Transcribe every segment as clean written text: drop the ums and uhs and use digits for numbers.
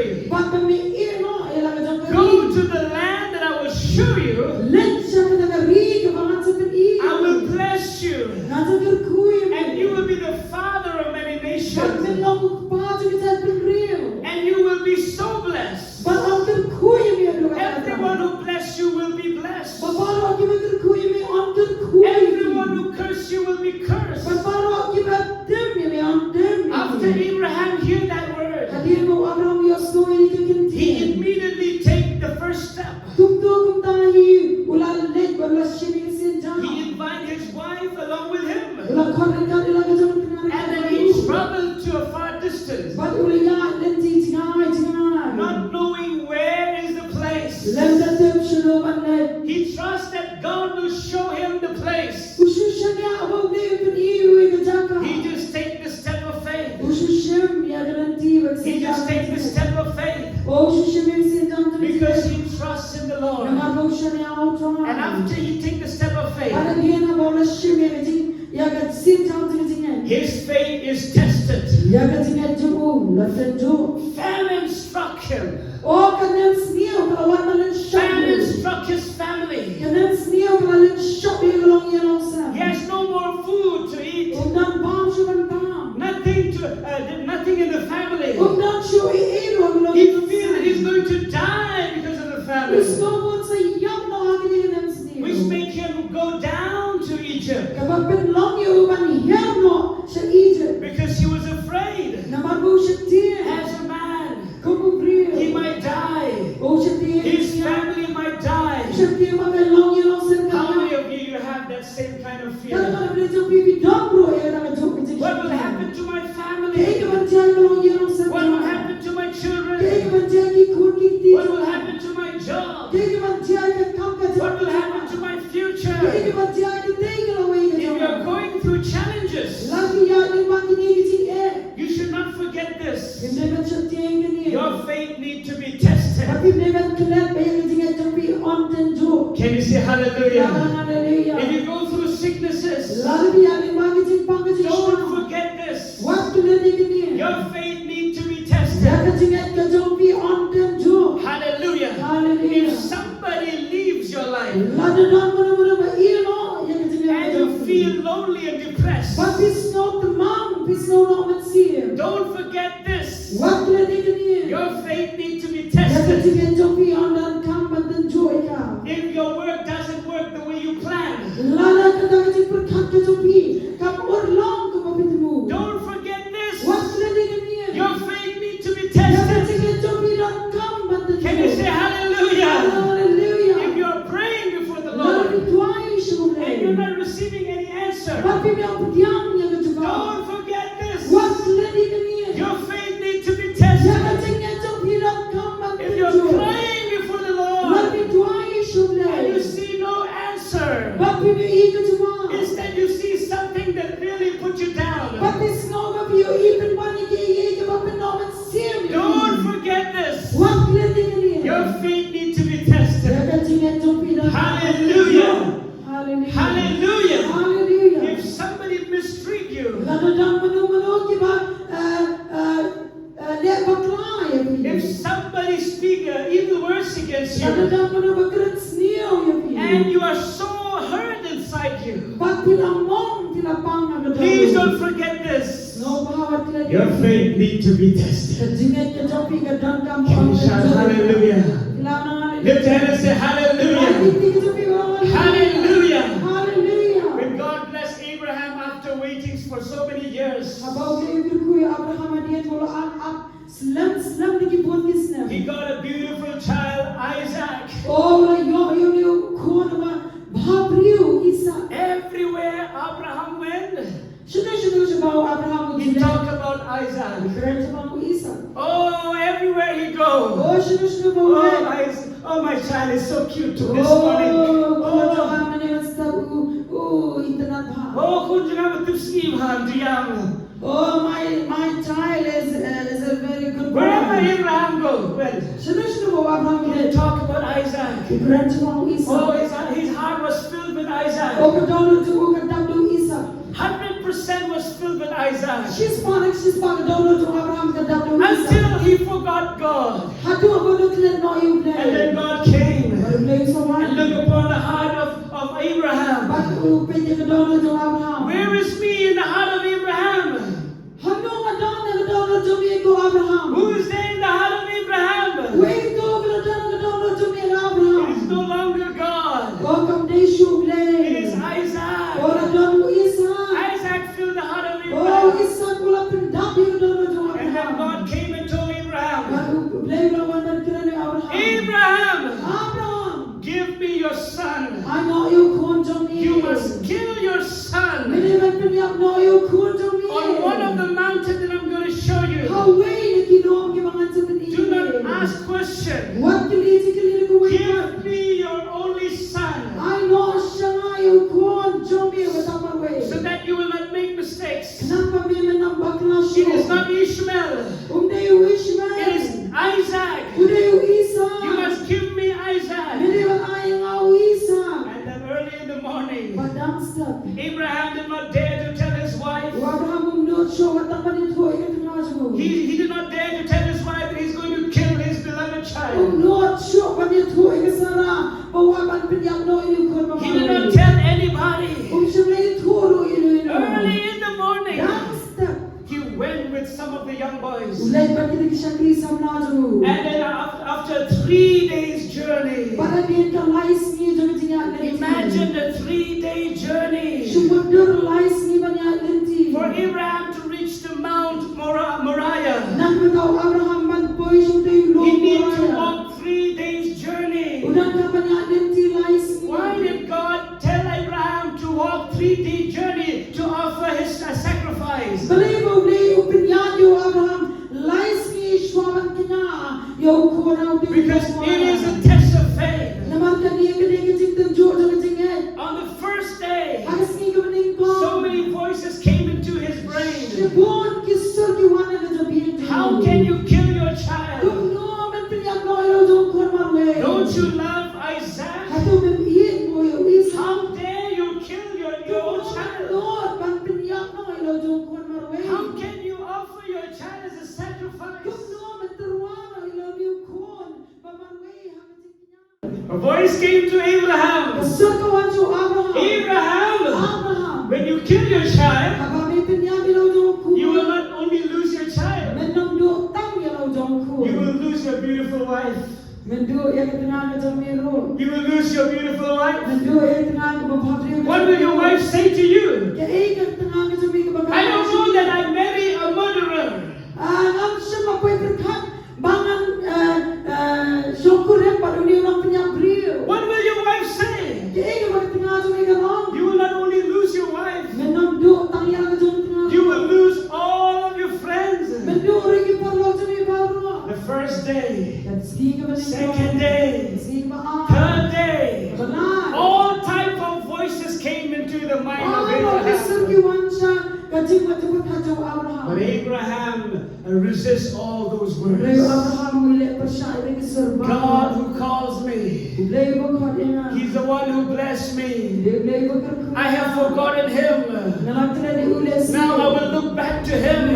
free. But the me no ela ka jang Go to the land that I will show you. Letcha ka daga ri ka bangat sa pen I will bless you. Ngata kuy And you will be the father of many But nations. men long pa ju ka pen real. And you will be so blessed. But on the kuy me lo ka. Everyone who bless you will be blessed. But baro ki me kuy me on the kuy. Everyone who curse you will be cursed. But baro ki me dem me on dem. After Abraham heard that word, Hadir mo Abraham yo so ni ka kin. he immediately take the first step. Tum to kum tahi ulal let bala shimi sin jang. He invited his wife along with him. Ula khon ka ila ka jang. And then he traveled to a far distance, But uliya lenti tingai. not knowing where is the place. Lenda dem shlo banne. He trusts that God will show him the place. Ushusha abo ne pen iu ka jaka. He just take the step of faith. Ushushem ya garanti ba He just take the step of faith Ushushem sin jang. because he trusts in the Lord. Na bo shane auto. And after he take the step of faith, Ada dia na bola shime ka jing ya ka sin jang jing. his faith is tested. Ya ka jing ju la tenju. Famine struck him. O kanen snio ka wan malen Famine shop. struck his family. Kanen snio ka malen shop long yellow sa. He has no more food to eat. Undan bam shuban bam. Nothing in the family. Undan shu e long He feels that he's going to die because of the famine, Snowboard sa yam na agin nem snio. which make him go down to Egypt Kapag pinlong yung uban hiyerno sa Egypt, because he was afraid. na mabu siya tiyan, As a man, kumubrio, he might die. o siya tiyan, His family might die. siya tiyan magalong yun ang How sirka. many of you have that same kind of Kaya fear? ka na pinito bibidong bro, eh, nakajok ka What will happen to my Kaya family? ka man tiyan kalong yun ang sirka. What will happen to my Kaya children? ka man tiyan kikun kikti. What will happen to my job? Kaya ka man tiyan kakam ka What will happen to my Kaya future? ka man tiyan kitigil away ka If you are going through challenges, Lagi yan yung makinig eh. you should not forget this. Hindi man siya tiyan ganyan. Your faith needs to be tested. Tapi never collect by yung tingin to be on tenjo. Can you say hallelujah? Hallelujah. If you go through sicknesses, Lalu dia ni magic pangkajing don't forget this. Waktu nanti gini. Your faith needs to be Dia tested. kecingat ke to be on tenjo. Hallelujah. Hallelujah. If somebody leaves your life Lalu dan mana-mana ba ino yang kecingat and ke you to be. feel lonely and depressed, But this not the mom, this no not see. don't forget this. Waktu nanti gini. Your faith needs to be Dia tested. kecingat to be on dan kampan tenjo ika. If your work doesn't work the way you planned, Lalu kita kecing perkat ke to be. Kam urlong ke mapitmu. don't forget this. Waktu nanti gini. Your faith needs to be Dia tested. kecingat to be dan kampan tenjo. Can you say hallelujah? Hallelujah. If you're praying before the Lalu Lord dituai and syukur. you're not receiving any answer, Tapi yang berdiam yang kecuali. don't forget this. Waktu lagi ni. Your faith needs to be Jangan tested. tinggal jauh bilang kamu If you're tujuh. praying before the Lord Lalu dituai and you syukur. see no answer, Tapi ini kecuali. instead you see something that really put you down, Tapi semoga bio even banyak ye ke bapa nama sim. don't forget this. Waktu lagi ni. Your faith needs to be tested. Jangan tinggal jauh bilang. Hallelujah. Hallelujah. Hallelujah. Hallelujah. If somebody mistreat you, Lalu dan menu-menu kita lihat berkelai. if somebody speak evil words against Lalu you, dan menu berkerat senior and you are so hurt inside you, Pag pinamong, pinapang ang please don't forget this. No bawat kila Your faith needs to be tested. Kajingat ka jopi ka Donkam. Can you shout hallelujah? Kailangan Lift your hand and say hallelujah. Hallelujah. Hallelujah. When God blessed Abraham after waiting for so many years, Habang kayo kuya Abraham adiyan mo ang slam lagi buat kisna. he got a beautiful child, Isaac. Oh, yo kono ba babriu isa. Everywhere Abraham went, Shino siya bawa Abraham he talked about Isaac. Kaya sa mga isa. Oh, everywhere he goes. Oh, shino Oh, bawa. my child is so cute too this morning. Oh, Oh, internet ba? kung nga matipsihan, diyam. Oh, my child is a very good boy. Where did Abraham go? Well, Shino bawa Abraham he din. talked about Isaac. Kaya sa mga isa. Oh, his heart was filled with Isaac. Oh, kadalo tumo kadalo isa. 100% 100% was filled with Isaac. She's donor to Abraham ka daw Until he forgot God. Hatu ako nuklet no yung And then God came and looked upon the heart of Abraham. Where is me in the heart of Abraham? Who is there in the heart of Abraham? It is no longer God. It is Isaac. Isaac filled the heart of Abraham. And then God came and told Abraham, Abraham, give me your son. You must kill your son on one of the mountains that I'm going to show you. Do not ask questions. Give me your only son so that you will not make mistakes. It is not Ishmael. It is Isaac. You must give me Isaac. And then early in the morning, Abraham did not dare to tell his wife. He did not dare to tell his wife that he's going to kill his beloved child. He did not tell anybody. Early in the morning, he went with some of the young boys. And then after 3 days journey, imagine the 3-day journey for Abraham to reach the Mount Moriah. He needed to walk 3 days journey. Why did God tell Abraham to walk 3-day journey to offer his sacrifice? Because it is a test of faith. On the first day, so many voices came into his brain. How can you kill your child? Don't you love Isaac? How dare you kill your own child? How can you offer your child as a sacrifice? A voice came to Abraham. Abraham, when you kill your child, you will not only lose your child, you will lose your beautiful wife. You will lose your beautiful wife. What will your wife say to you? I don't know that I marry a murderer. What will your wife say? You will not only lose your wife, you will lose all of your friends. The first day, second day, third day, all type of voices came into the mind of Abraham. But Abraham resists all those words. God who calls me, He's the one who blessed me. I have forgotten Him. Now I will look back to Him.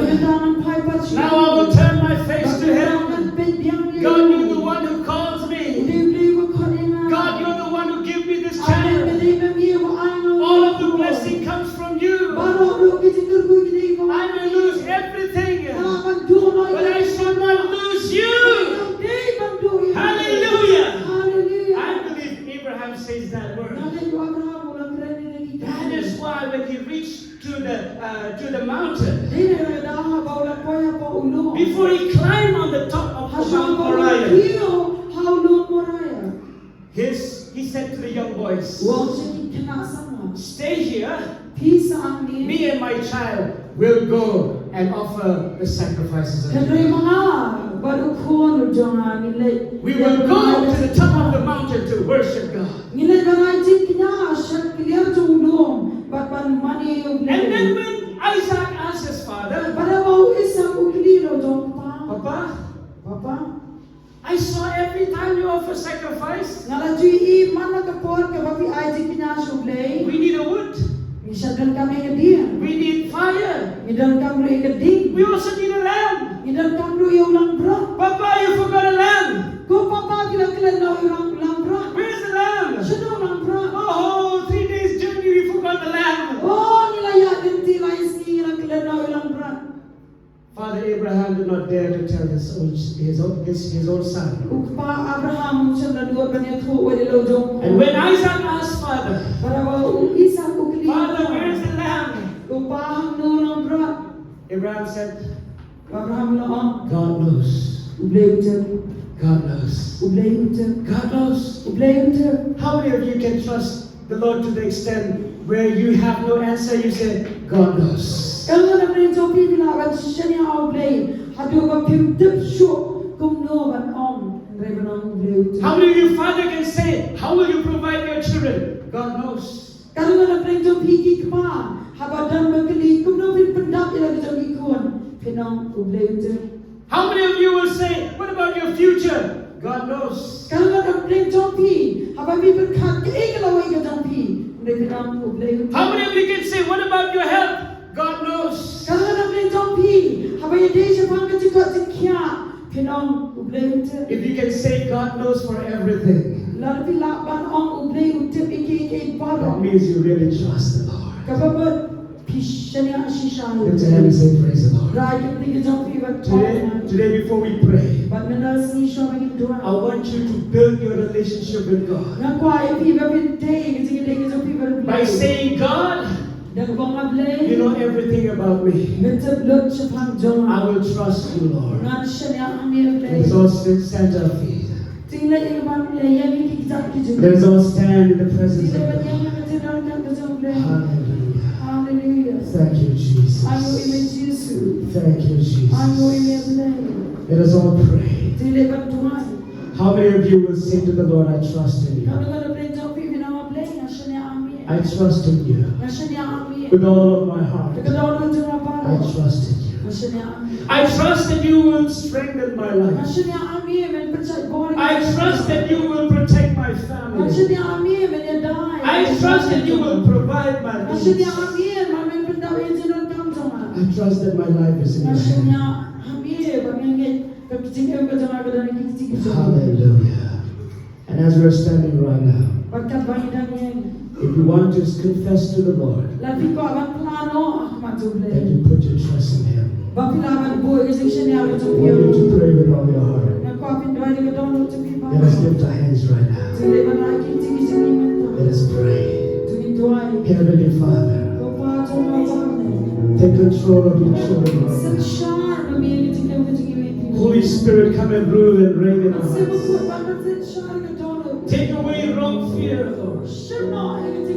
Now I will turn my face to Him. God, you're the one who calls me. God, you're the one who gives me this child. All of the blessing comes from you. I may lose everything, but I shall not lose you. Hallelujah. I believe Abraham says that word. That is why when he reached to the mountain, before he climbed on the top of Mount Moriah, he said to the young boys, stay here. Me and my child will go and offer the sacrifices. We will go to the top of the mountain to worship God. And then when Isaac asked his father, Papa, I saw every time you offer sacrifice, we need a wood. Bisa Donkam yang dia. We need fire. Donkam ru yang dia. We also need a lamb. Donkam ru yang ulang berat. Papa, you forgot a lamb. Ko papa kila kila na ulang berat. Where's the lamb? Sudah ulang berat. Oh, 3 days journey, we forgot the lamb. Oh, nila ya ganti lai ski kila na ulang berat. Father Abraham did not dare to tell his own son. Ukpa Abraham macam dua banyak tu wadi lojong. And when Isaac asked Father, Isa ukli. Father, where's the lamb? Ukpa no ulang berat. Abraham said, Abraham laon. God knows. Ublay ucap. God knows. Ublay ucap. God knows. Ublay ucap. How many of you can trust the Lord to the extent where you have no answer, you say, God knows. Kalau nak beri jopi bila awak seni awak beli, hadu awak pimtip syuk kumno ban om, revenang beli. How many of you father can say, how will you provide your children? God knows. Kalau nak beri jopi kikma, habadan berkeli kumno pin pendap ila jopi kuan, penang beli. How many of you will say, what about your future? God knows. Kalau nak beri jopi, hababi berkat keiklau ika jopi, revenang beli. How many of you can say, what about your health? God knows. Kalau nak beri jopi, hababi desa pangkat juga sekia, penang beli. If you can say God knows for everything, Lalu bila ban om beli utip iki that baru. means you really trust the Lord. Kapabat pishanya ashishan. Lift your hand and say, praise the Lord. Rakyat tinggi jopi bat. Today before we pray, Bat menas ni shomagin doa. I want you to build your relationship with God Nak kuai pi bapin day kecil tinggi jopi bat. by saying, God, Dan kau ngablay. you know everything about me. Betul betul sepang jom. I will trust you, Lord. Ngan shanya amir play. Let us all stand our feet. Tinggal ilman yang ini kita kita. Let us all stand in the presence of Tinggal God. yang kita dalam kita play. Hallelujah. Hallelujah. Thank you, Jesus. Ayo imej Yesus. Thank you, Ayo Jesus. imej play. Let us all pray. Tinggal bantuan. How many of you will say to the Lord, I trust in you? Kalau play jopi bina play shanya amir. I trust in you. Shanya amir. With all of my heart. Kalau orang cuma I parah. trust in you. Shanya amir. I trust that you will strengthen my life. Shanya amir men percaya boleh. I trust that you will protect my family. Shanya amir men yang dah. I trust that you will provide my needs. Shanya amir men pendau yang jenon kam sama. I trust that my life is in your Shanya hand. amir bangenge kecil yang berjalan ke dalam kecil. Hallelujah. And as we're standing right now, Berkat bagi dan yang. if you want to confess to the Lord Lalu kau akan plano macam that boleh. you put your trust in Him, Bapila akan buat keseksyen yang I macam want you to dia. pray with all your heart. Nak kau akan doa dengan doa macam ni. Let us lift our hands right now. Jadi mana kita kita ni mata. Let us pray. Jadi doa. Heavenly Father, Kau macam macam ni. take control of your children. Sensyar memilih kita macam ni. Holy Spirit, come and rule and reign in our Saya hearts. buat banget sensyar ke doa. Take away wrong fear, Lord. Semua yang kita